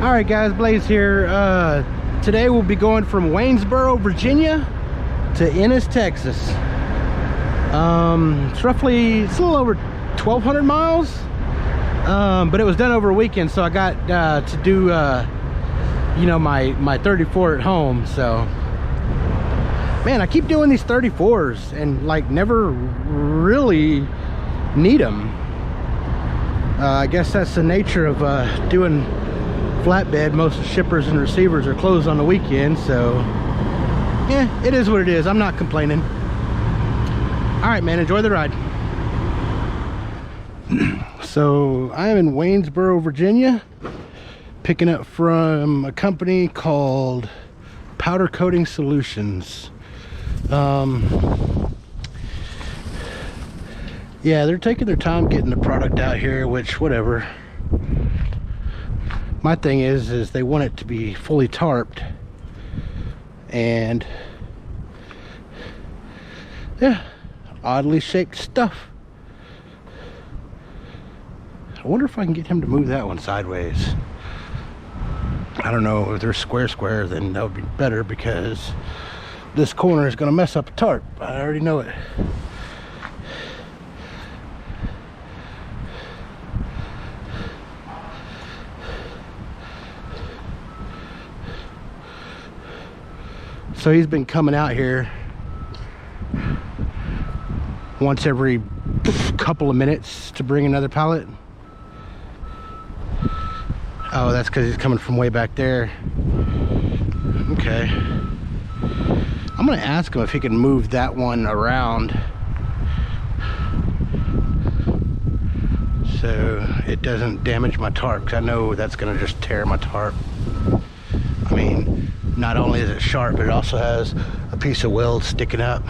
All right, guys, Blaze here. Today we'll be going from Waynesboro, Virginia to Ennis, Texas. It's a little over 1,200 miles, but it was done over a weekend, so I got to do you know, my 34 at home. So man, I keep doing these 34s and like never really need them. I guess that's the nature of doing flatbed. Most shippers and receivers are closed on the weekend, so yeah, it is what it is. I'm not complaining. All right, man, enjoy the ride. So I am in Waynesboro, Virginia, picking up from a company called Powder Coating Solutions. Yeah, they're taking their time getting the product out here, which whatever. My thing is they want it to be fully tarped, and yeah, oddly shaped stuff. I wonder if I can get him to move that one sideways. I don't know, if they're square, then that would be better, because this corner is going to mess up a tarp. I already know it. So he's been coming out here once every couple of minutes to bring another pallet. Oh, that's because he's coming from way back there. Okay. I'm gonna ask him if he can move that one around so it doesn't damage my tarp, because I know that's gonna just tear my tarp. I mean, not only is it sharp, but it also has a piece of weld sticking up.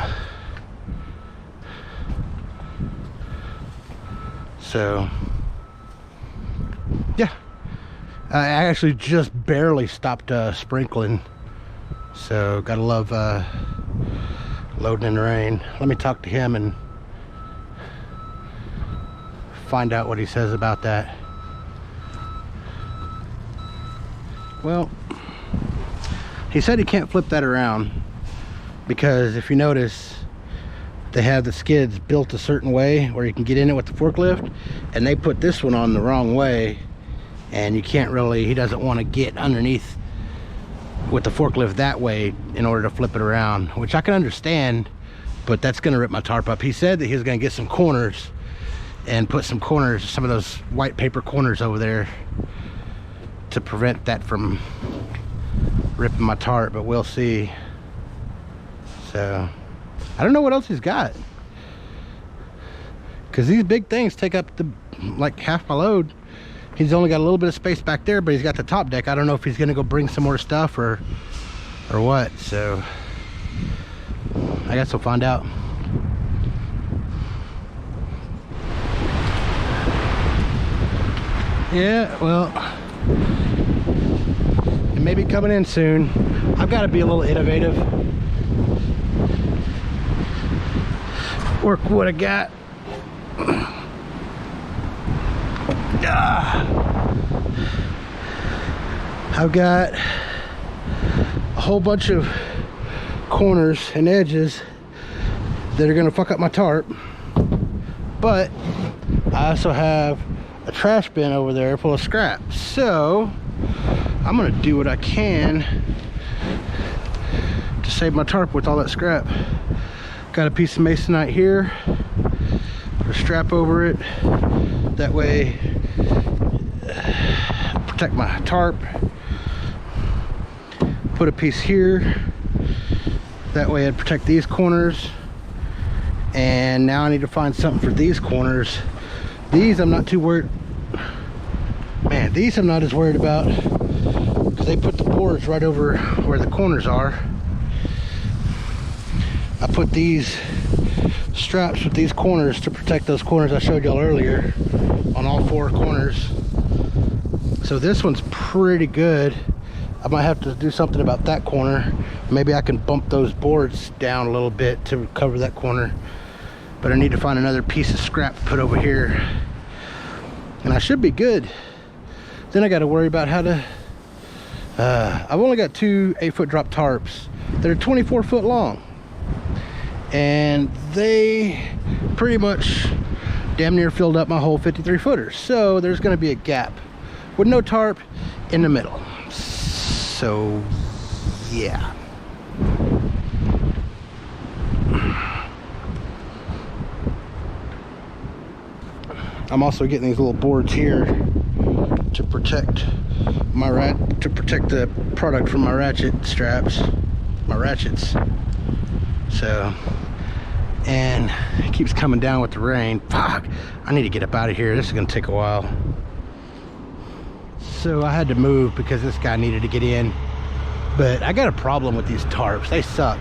So yeah, I actually just barely stopped sprinkling, so gotta love loading in the rain. Let me talk to him and find out what he says about that. Well, he said he can't flip that around because if you notice, they have the skids built a certain way where you can get in it with the forklift, and they put this one on the wrong way, and you can't really, he doesn't want to get underneath with the forklift that way in order to flip it around, which I can understand, but that's going to rip my tarp up. He said that he was going to get some corners and put some corners, some of those white paper corners over there to prevent that from ripping my tarp, but we'll see. So I don't know what else he's got, because these big things take up the like half my load. He's only got a little bit of space back there, but he's got the top deck. I don't know if he's gonna go bring some more stuff or what, so I guess we'll find out. Yeah, well, it may be coming in soon. I've got to be a little innovative. Work what I got. I've got a whole bunch of corners and edges that are going to fuck up my tarp, but I also have a trash bin over there full of scrap, so I'm gonna do what I can to save my tarp with all that scrap. Got a piece of masonite here, put a strap over it, that way protect my tarp. Put a piece here, that way I'd protect these corners. And now I need to find something for these corners. These I'm not too worried, man, these I'm not as worried about, because they put the boards right over where the corners are. I put these straps with these corners to protect those corners I showed y'all earlier on all four corners. So this one's pretty good. I might have to do something about that corner. Maybe I can bump those boards down a little bit to cover that corner. But I need to find another piece of scrap to put over here, and I should be good. Then I got to worry about how to I've only got 2 8-foot drop tarps that are 24 foot long, and they pretty much damn near filled up my whole 53 footer. So there's going to be a gap with no tarp in the middle. So yeah. I'm also getting these little boards here to protect the product from my ratchet straps, my ratchets. So, and it keeps coming down with the rain. Fuck, I need to get up out of here. This is gonna take a while. So I had to move because this guy needed to get in. But I got a problem with these tarps. They suck.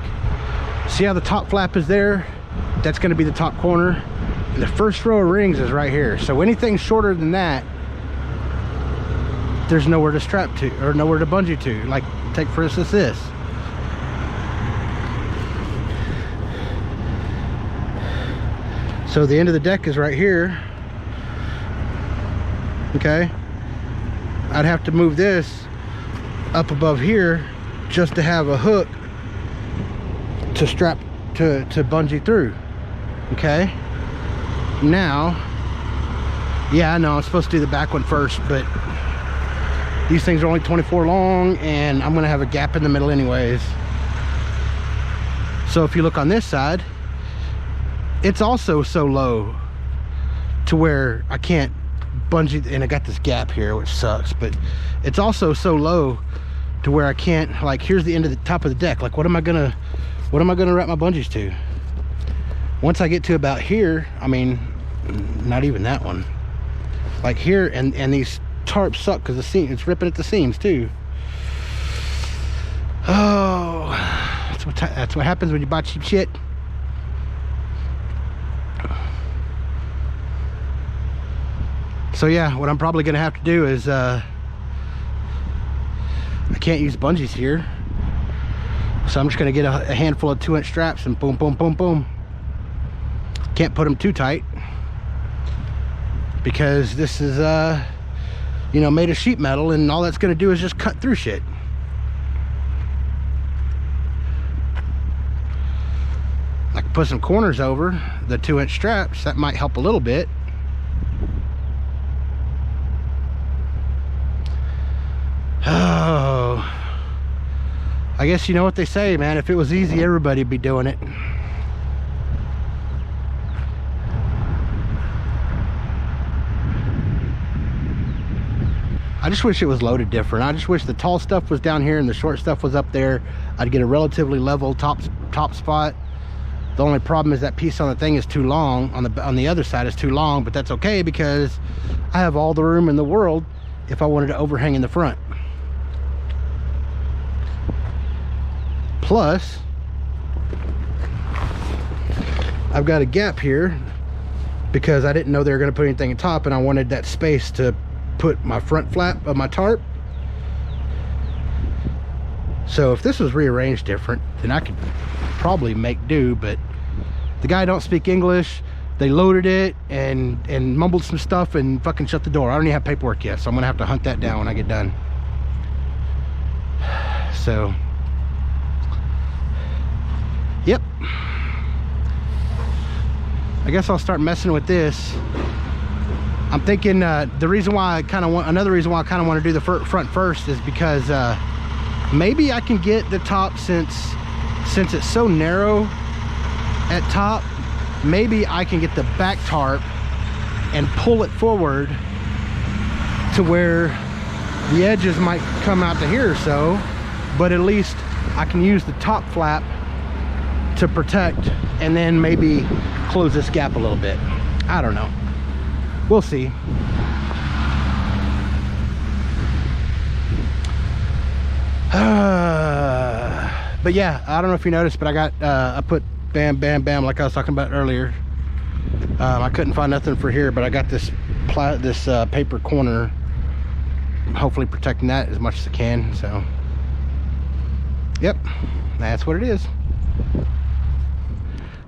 See how the top flap is there? That's gonna be the top corner. And the first row of rings is right here. So anything shorter than that, there's nowhere to strap to or nowhere to bungee to. Like, take for instance this. So the end of the deck is right here. Okay. I'd have to move this up above here just to have a hook to strap to bungee through. Okay. Now, yeah, I know I'm supposed to do the back one first, but these things are only 24 long and I'm gonna have a gap in the middle anyways. So if you look on this side, it's also so low to where I can't bungee, and I got this gap here which sucks, but it's also so low to where I can't, like, here's the end of the top of the deck. Like, what am I gonna wrap my bungees to? Once I get to about here, I mean, not even that one, like here, and these tarps suck because the seam, it's ripping at the seams too. Oh, that's what happens when you buy cheap shit. So yeah, what I'm probably gonna have to do is I can't use bungees here, so I'm just gonna get a handful of 2-inch straps and boom, boom, boom, boom. Can't put them too tight because this is you know, made of sheet metal, and all that's gonna do is just cut through shit. I can put some corners over the 2-inch straps. That might help a little bit. Oh, I guess you know what they say, man. If it was easy, everybody'd be doing it. I just wish it was loaded different. I just wish the tall stuff was down here and the short stuff was up there. I'd get a relatively level top spot. The only problem is that piece on the thing is too long. On the other side is too long, but that's okay because I have all the room in the world if I wanted to overhang in the front. Plus, I've got a gap here because I didn't know they were going to put anything on top, and I wanted that space to put my front flap of my tarp. So if this was rearranged different, then I could probably make do, but the guy don't speak English. They loaded it and mumbled some stuff and fucking shut the door. I don't even have paperwork yet, so I'm gonna have to hunt that down when I get done. So yep, I guess I'll start messing with this. I'm thinking the reason why I kind of want, another reason why I kind of want to do the front first is because maybe I can get the top, since it's so narrow at top, maybe I can get the back tarp and pull it forward to where the edges might come out to here or so, but at least I can use the top flap to protect and then maybe close this gap a little bit. I don't know. We'll see. But yeah, I don't know if you noticed, but I got I put bam bam bam like I was talking about earlier. I couldn't find nothing for here, but I got this paper corner, hopefully protecting that as much as I can. So yep, that's what it is.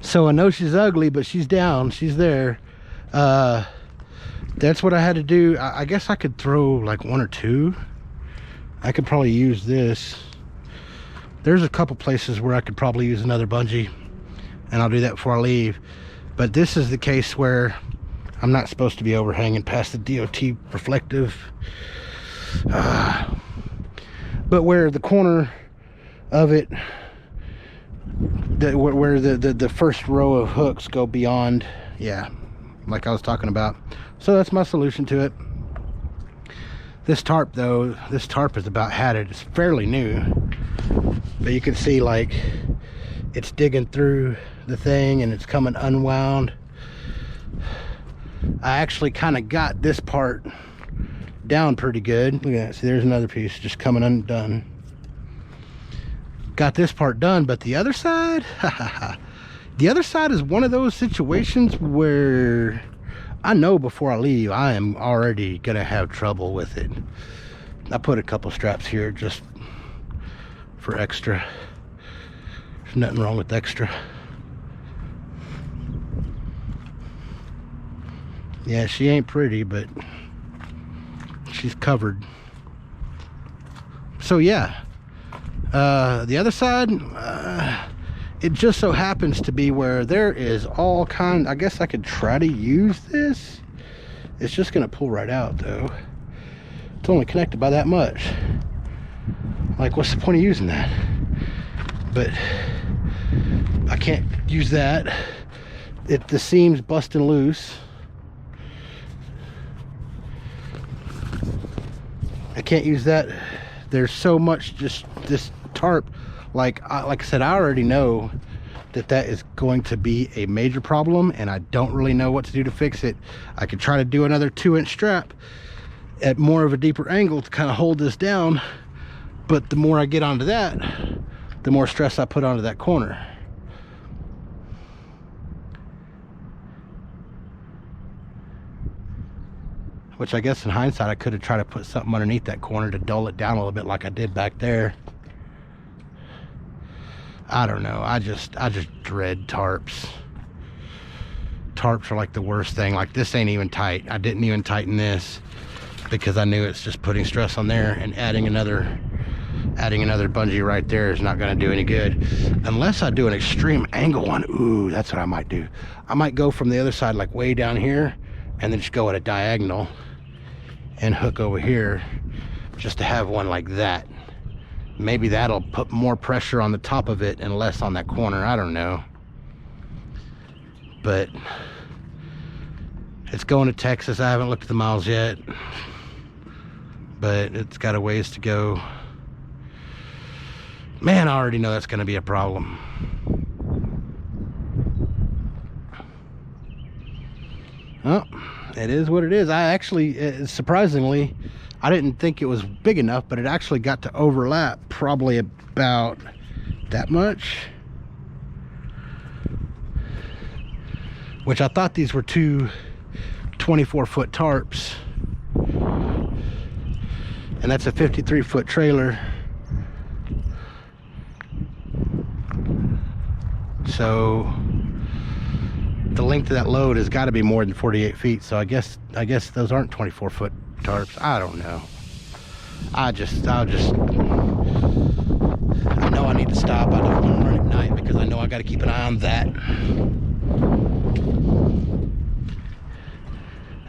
So I know she's ugly, but she's down, she's there. That's what I had to do. I guess I could throw like 1 or 2 I could probably use this. There's a couple places where I could probably use another bungee, and I'll do that before I leave. But this is the case where I'm not supposed to be overhanging past the DOT reflective. But where the corner of it, where the first row of hooks go beyond, yeah, like I was talking about. So that's my solution to it. This tarp though, this tarp is about had it. It's fairly new, but you can see like it's digging through the thing and it's coming unwound. I actually kind of got this part down pretty good. Look at that. See, there's another piece just coming undone. Got this part done, but the other side, the other side is one of those situations where I know before I leave, I am already gonna have trouble with it. I put a couple straps here just for extra. There's nothing wrong with extra. Yeah, she ain't pretty, but she's covered. So yeah, the other side, it just so happens to be where there is all kind. I guess I could try to use this. It's just gonna pull right out though. It's only connected by that much. Like, what's the point of using that? But I can't use that. The seam's busting loose. I can't use that. There's so much just this tarp. Like I said, I already know that is going to be a major problem, and I don't really know what to do to fix it. I could try to do another 2-inch strap at more of a deeper angle to kind of hold this down, but the more I get onto that, the more stress I put onto that corner. Which I guess in hindsight, I could have tried to put something underneath that corner to dull it down a little bit like I did back there. I don't know. I just dread tarps. Tarps are like the worst thing. Like, this ain't even tight. I didn't even tighten this because I knew it's just putting stress on there, and adding another bungee right there is not going to do any good unless I do an extreme angle one. Ooh, that's what I might do. I might go from the other side, like way down here, and then just go at a diagonal and hook over here just to have one like that. Maybe that'll put more pressure on the top of it and less on that corner. I don't know. But it's going to Texas. I haven't looked at the miles yet, but it's got a ways to go. Man, I already know that's going to be a problem. Oh, it is what it is. I actually, surprisingly, I didn't think it was big enough, but it actually got to overlap probably about that much. Which I thought these were two 24-foot tarps. And that's a 53-foot trailer. So the length of that load has got to be more than 48 feet. So I guess those aren't 24-foot tarps. I don't know. I know I need to stop. I don't want to run at night because I know I got to keep an eye on that.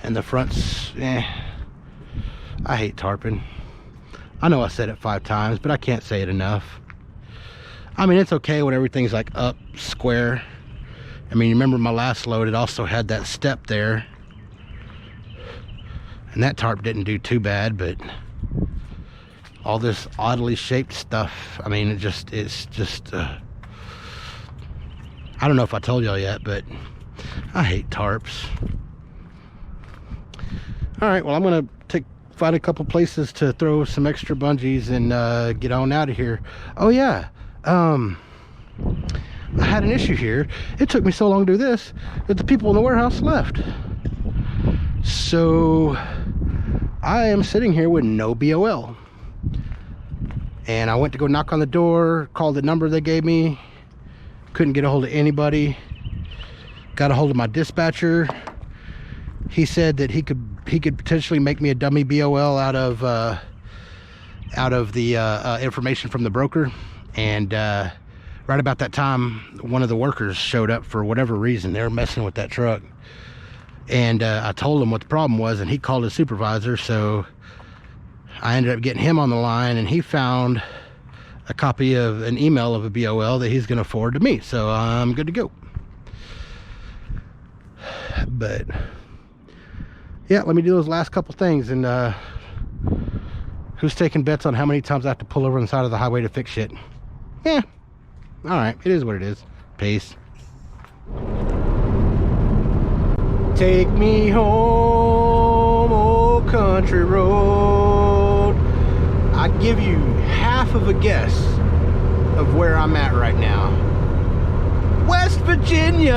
And the fronts, I hate tarping. I know I said it 5 times, but I can't say it enough. I mean, it's okay when everything's like up square. I mean, remember my last load, it also had that step there. And that tarp didn't do too bad, but all this oddly shaped stuff, I mean, it's just I don't know if I told y'all yet, but I hate tarps. All right, well, I'm gonna find a couple places to throw some extra bungees and get on out of here. Oh yeah, I had an issue here. It took me so long to do this that the people in the warehouse left. So I am sitting here with no BOL. And I went to go knock on the door, called the number they gave me, couldn't get a hold of anybody. Got a hold of my dispatcher. He said that he could potentially make me a dummy BOL out of out of the information from the broker. And right about that time, one of the workers showed up for whatever reason. They were messing with that truck. And I told him what the problem was, and he called his supervisor. So I ended up getting him on the line, and he found a copy of an email of a BOL that he's going to forward to me. So I'm good to go. But yeah, let me do those last couple things. And who's taking bets on how many times I have to pull over on the side of the highway to fix shit? Yeah. All right. It is what it is. Peace. Take me home, old country road. I give you half of a guess of where I'm at right now. West Virginia,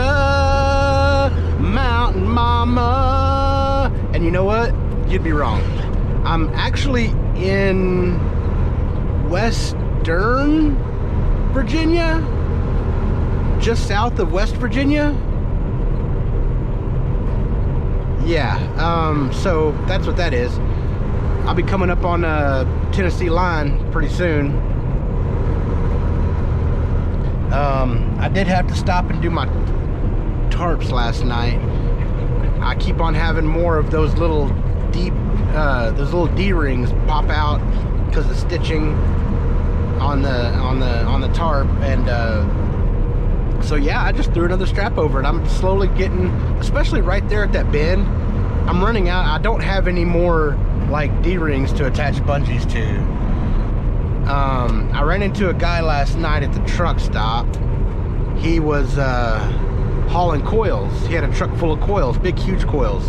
Mountain Mama. And you know what? You'd be wrong. I'm actually in Western Virginia, just south of West Virginia. Yeah, so that's what that is. I'll be coming up on a Tennessee line pretty soon. I did have to stop and do my tarps last night. I keep on having more of those little deep, those little D-rings pop out because of stitching on the tarp, and so yeah, I just threw another strap over it. I'm slowly getting, especially right there at that bend, I'm running out. I don't have any more like D-rings to attach bungees to. I ran into a guy last night at the truck stop. He was hauling coils. He had a truck full of coils, big huge coils.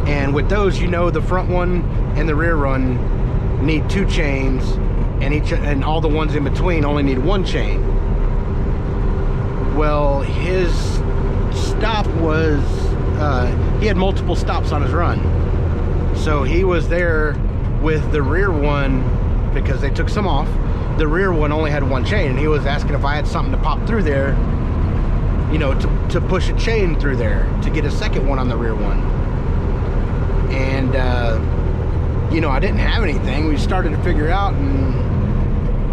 And with those, you know, the front one and the rear one need 2 chains, and all the ones in between only need 1 chain. Well, his stop was, he had multiple stops on his run. So he was there with the rear one, because they took some off. The rear one only had 1 chain, and he was asking if I had something to pop through there, you know, to push a chain through there to get a second one on the rear one. And, you know, I didn't have anything. We started to figure out,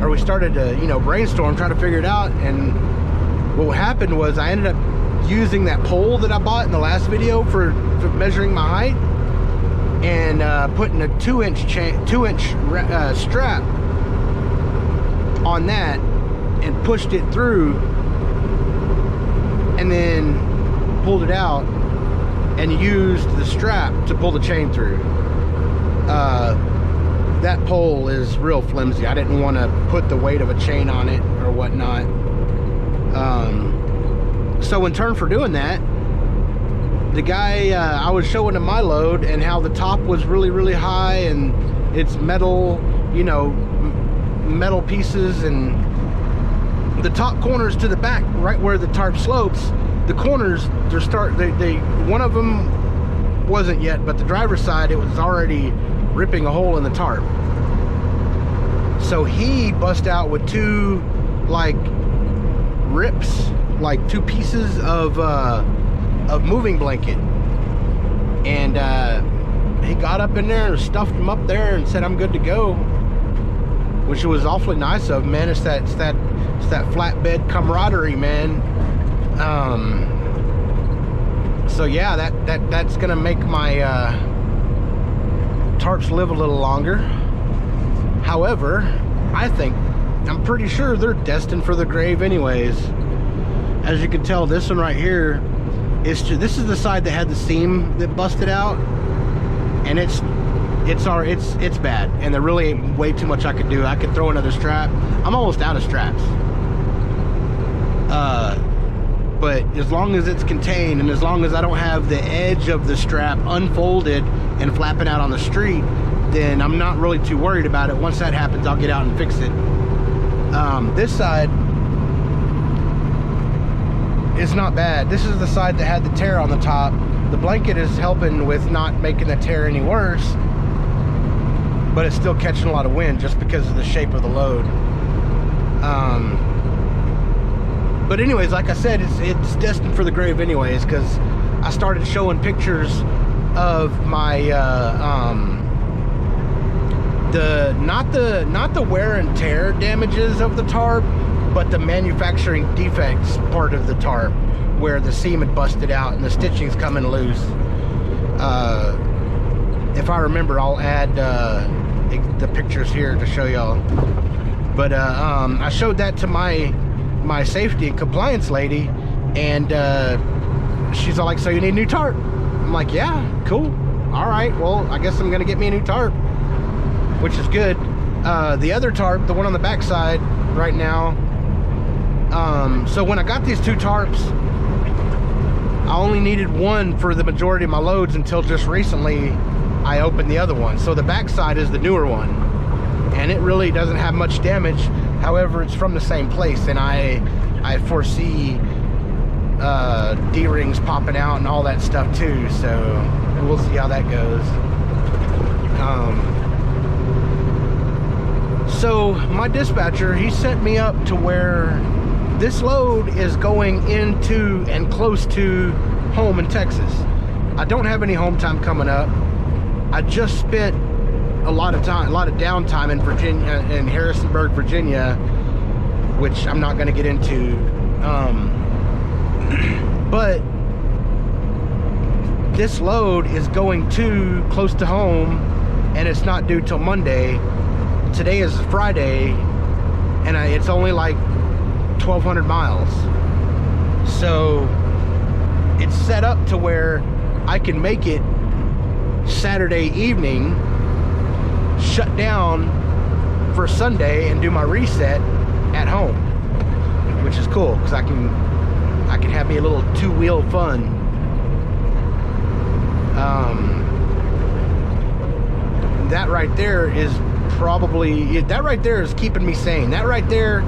or we started to, you know, brainstorm, try to figure it out. And what happened was I ended up using that pole that I bought in the last video for measuring my height, and putting a 2-inch strap on that and pushed it through, and then pulled it out and used the strap to pull the chain through. That pole is real flimsy. I didn't want to put the weight of a chain on it or whatnot. So in turn for doing that, the guy, I was showing him my load and how the top was really, really high, and it's metal, you know, metal pieces, and the top corners to the back, right where the tarp slopes, the corners, they one of them wasn't yet, but the driver's side, it was already ripping a hole in the tarp. So he bust out with 2 like rips, like 2 pieces of moving blanket, and he got up in there and stuffed them up there and said I'm good to go, which was awfully nice of him, man. It's that flatbed camaraderie, man. So yeah, that's gonna make my tarps live a little longer. However, I'm pretty sure they're destined for the grave anyways. As you can tell, this one right here, this is the side that had the seam that busted out, and it's bad, and there really ain't way too much I could do. I could throw another strap. I'm almost out of straps. But as long as it's contained, and as long as I don't have the edge of the strap unfolded and flapping out on the street, then I'm not really too worried about it. Once that happens, I'll get out and fix it. This side is not bad. This is the side that had the tear on the top. The blanket is helping with not making the tear any worse, but it's still catching a lot of wind just because of the shape of the load. But anyways, like I said, it's destined for the grave anyways, because I started showing pictures of my not the wear and tear damages of the tarp, but the manufacturing defects part of the tarp, where the seam had busted out and the stitching's coming loose. If I remember, I'll add the pictures here to show y'all. But I showed that to my safety and compliance lady, and she's all like, "So you need a new tarp?" I'm like, "Yeah, cool. All right, well, I guess I'm gonna get me a new tarp," which is good. The other tarp, the one on the back side right now, so when I got these two tarps, I only needed one for the majority of my loads until just recently I opened the other one. So the back side is the newer one, and it really doesn't have much damage. However, it's from the same place, and I foresee D-rings popping out and all that stuff too, so we'll see how that goes. So my dispatcher, he set me up to where this load is going into and close to home in Texas. I don't have any home time coming up. I just spent a lot of downtime in Virginia, in Harrisonburg, Virginia, which I'm not going to get into. But this load is going too close to home, and it's not due till Monday. Today is Friday, and it's only like 1,200 miles. So it's set up to where I can make it Saturday evening, shut down for Sunday, and do my reset at home, which is cool because I can have me a little two-wheel fun. That right there is probably, that right there is keeping me sane. That right there,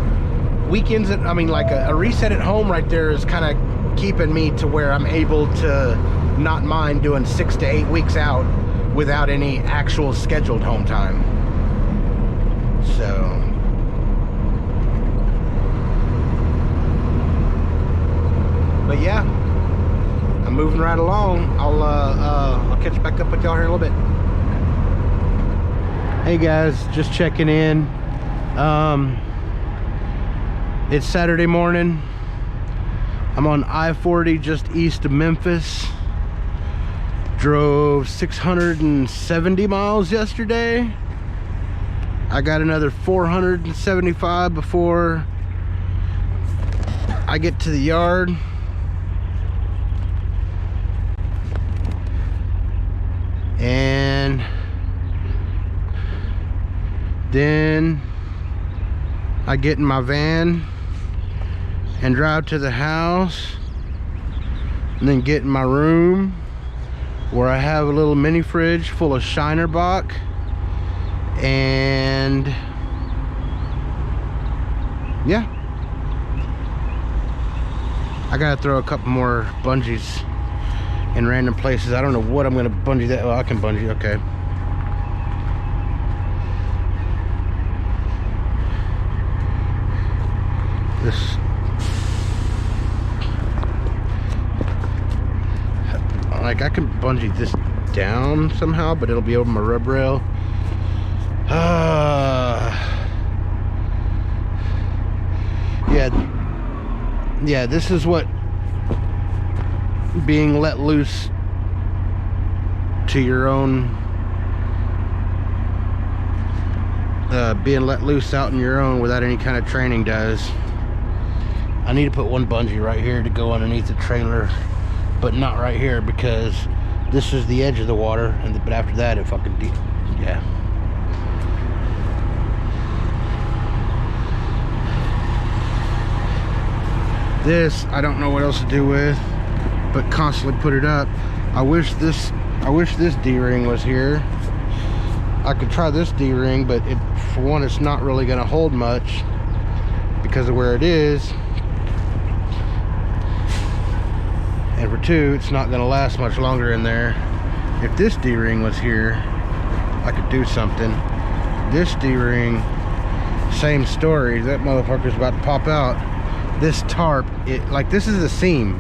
weekends, I mean, like a reset at home right there is kind of keeping me to where I'm able to not mind doing 6 to 8 weeks out without any actual scheduled home time. So but yeah, I'm moving right along. I'll catch back up with y'all here in a little bit. Hey guys, just checking in. It's Saturday morning. I'm on I-40 just east of Memphis. Drove 670 miles yesterday. I got another 475 before I get to the yard. And then I get in my van and drive to the house, and then get in my room where I have a little mini fridge full of Shiner Bock, and yeah, I gotta throw a couple more bungees in random places. I don't know what I'm gonna bungee that. Well, I can bungee, okay. This, like, I can bungee this down somehow, but it'll be over my rub rail. Yeah, this is what being let loose to your own, being let loose out on your own without any kind of training does. I need to put one bungee right here to go underneath the trailer, but not right here because this is the edge of the water, and but after that it fucking yeah. This I don't know what else to do with, but constantly put it up. I wish this D-ring was here. I could try this D-ring, but for one, it's not really going to hold much because of where it is, and for two, it's not going to last much longer in there. If this D-ring was here, I could do something. This D-ring, same story. That motherfucker's about to pop out. This tarp, like, this is a seam.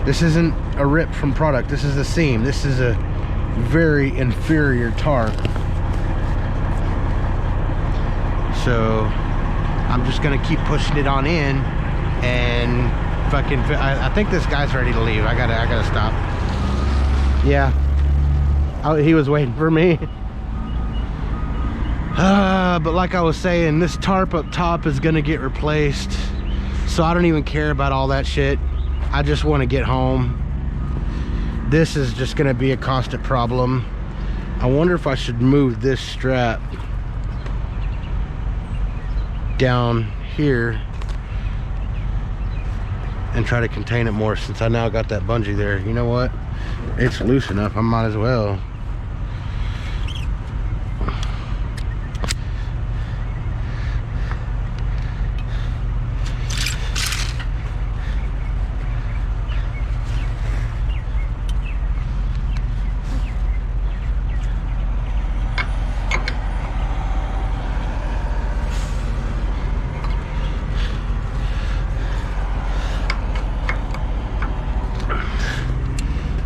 This isn't a rip from product. This is a seam. This is a very inferior tarp. So I'm just gonna keep pushing it on in, and fucking I think this guy's ready to leave. I gotta stop. Yeah, he was waiting for me. But like I was saying, this tarp up top is gonna get replaced, so I don't even care about all that shit. I just want to get home. This is just gonna be a constant problem. I wonder if I should move this strap down here and try to contain it more, since I now got that bungee there. You know what? It's loose enough, I might as well.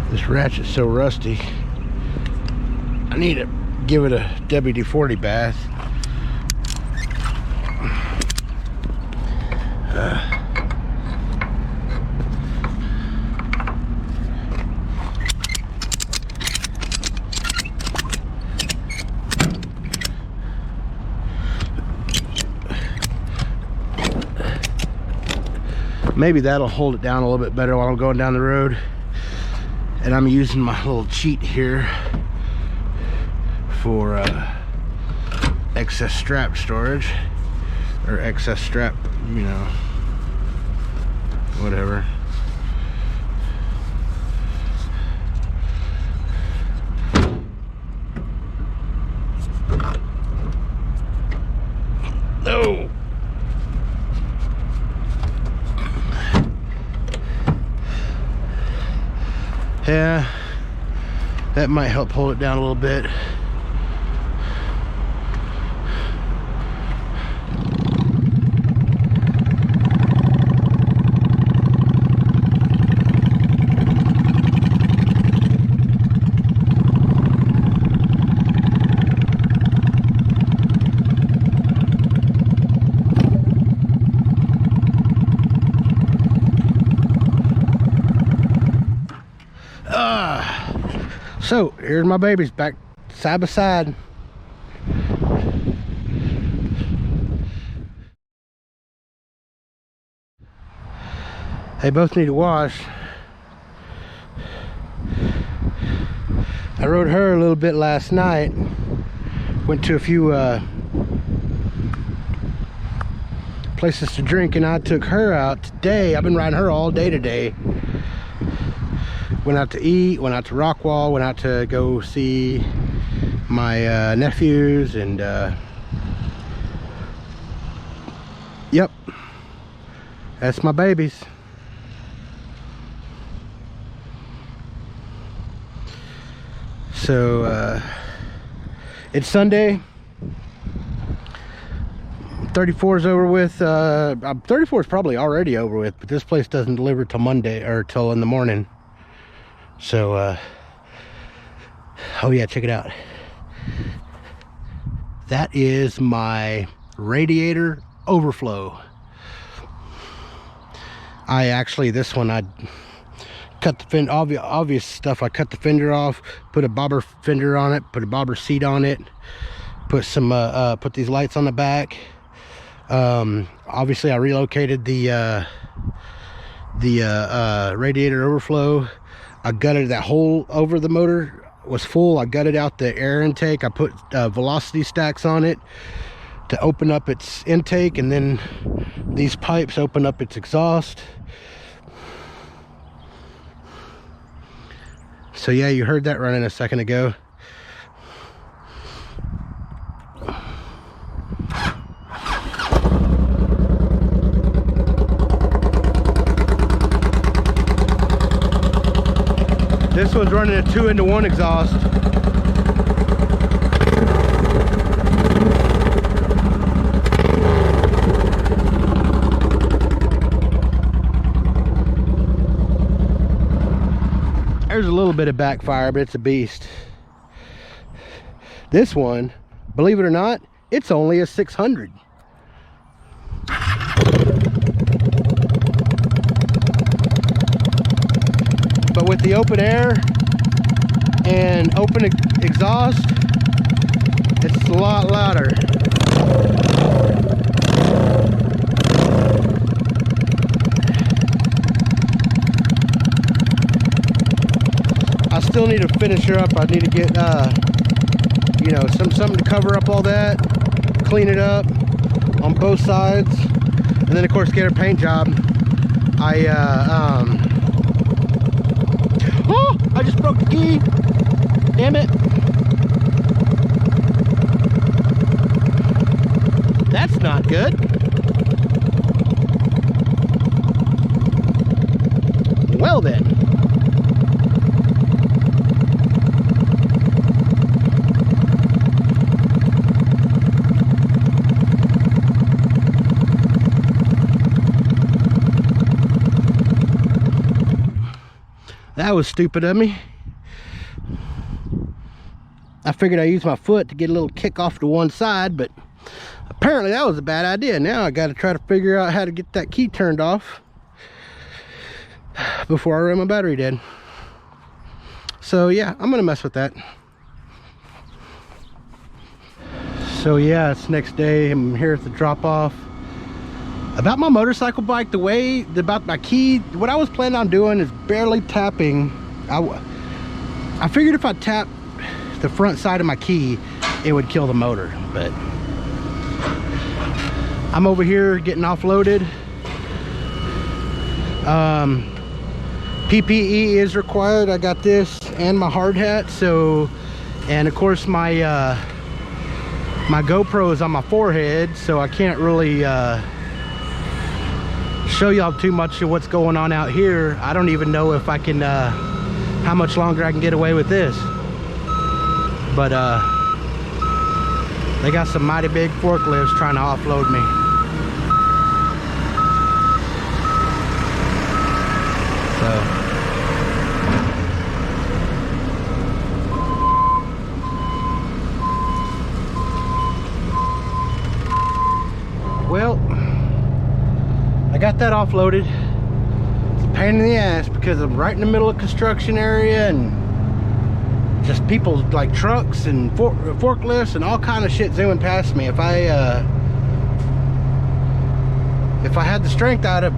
This ratchet's so rusty. I need to give it a WD-40 bath. Maybe that'll hold it down a little bit better while I'm going down the road. And I'm using my little cheat here for excess strap storage, or excess strap, you know, whatever. No. Yeah, that might help hold it down a little bit. So here's my babies back side by side. They both need a wash. I rode her a little bit last night. Went to a few places to drink, and I took her out today. I've been riding her all day today. Went out to eat, went out to Rockwall, went out to go see my nephews, and yep, that's my babies. So it's Sunday. 34 is over with. 34 is probably already over with, but this place doesn't deliver till Monday, or till in the morning. So oh yeah, check it out. That is my radiator overflow. This one I cut the fender, obvious stuff. I cut the fender off, put a bobber fender on it, put a bobber seat on it, put some put these lights on the back. Obviously I relocated the radiator overflow. I gutted that hole over the motor, was full. I gutted out the air intake. I put velocity stacks on it to open up its intake, and then these pipes open up its exhaust. So yeah, you heard that running a second ago. This one's running a 2-into-1 exhaust. There's a little bit of backfire, but it's a beast. This one, believe it or not, it's only a 600. but with the open air and open exhaust, it's a lot louder. I still need to finish her up. I need to get you know, something to cover up all that, clean it up on both sides, and then of course get her paint job. Oh, I just broke the key. Damn it. That's not good. Well then. That was stupid of me. I figured I'd use my foot to get a little kick off to one side, but apparently that was a bad idea. Now I got to try to figure out how to get that key turned off before I run my battery dead. So yeah, I'm gonna mess with that. So yeah, it's next day. I'm here at the drop off. About my motorcycle bike, about my key, what I was planning on doing is barely tapping. I figured if I tap the front side of my key, it would kill the motor, but I'm over here getting offloaded. PPE is required. I got this and my hard hat, so, and of course my my GoPro is on my forehead, so I can't really show y'all too much of what's going on out here. I don't even know if I can how much longer I can get away with this, but they got some mighty big forklifts trying to offload me. So well, I got that offloaded. It's a pain in the ass because I'm right in the middle of construction area and just people like trucks and forklifts and all kind of shit zooming past me. If I had the strength, I'd have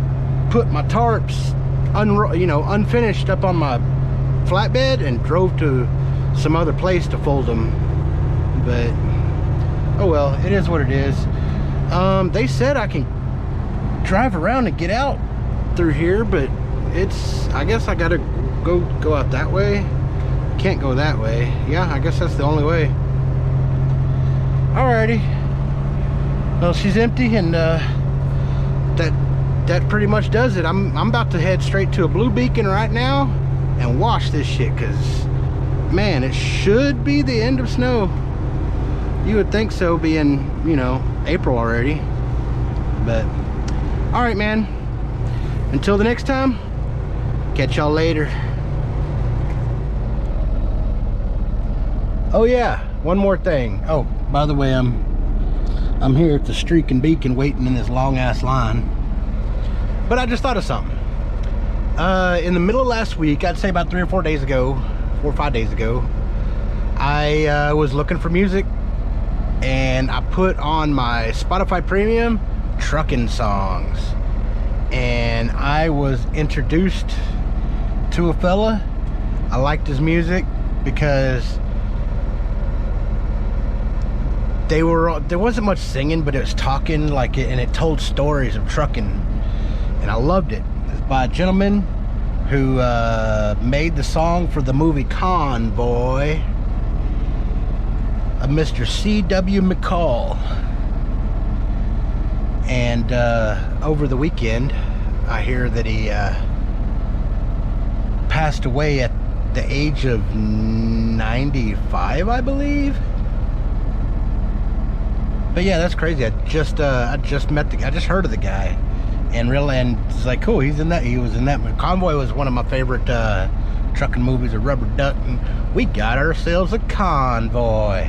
put my tarps unfinished up on my flatbed and drove to some other place to fold them. But oh well, it is what it is. They said I can drive around and get out through here, but I guess I gotta go out that way. Can't go that way. Yeah, I guess that's the only way. Alrighty, well, she's empty, and that pretty much does it. I'm about to head straight to a blue beacon right now and wash this shit, because man, it should be the end of snow. You would think so, being, you know, April already. But all right, man, until the next time, catch y'all later. Oh yeah, one more thing. Oh, by the way, I'm here at the Streak and Beacon waiting in this long ass line, but I just thought of something. In the middle of last week, I'd say about 3 or 4 days ago, 4 or 5 days ago, I was looking for music, and I put on my Spotify Premium trucking songs, and I was introduced to a fella. I liked his music because there wasn't much singing, but it was talking like it, and it told stories of trucking, and I loved it. It's by a gentleman who made the song for the movie Convoy, of Mr. C.W. McCall. And over the weekend, I hear that he passed away at the age of 95, I believe. But yeah, that's crazy. I just heard of the guy, and it's like, cool, he was in that. Convoy was one of my favorite trucking movies, a rubber duck, and we got ourselves a convoy.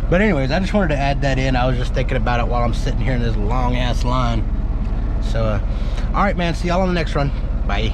But anyways, I just wanted to add that in. I was just thinking about it while I'm sitting here in this long ass line. So all right, man, see y'all on the next run. Bye.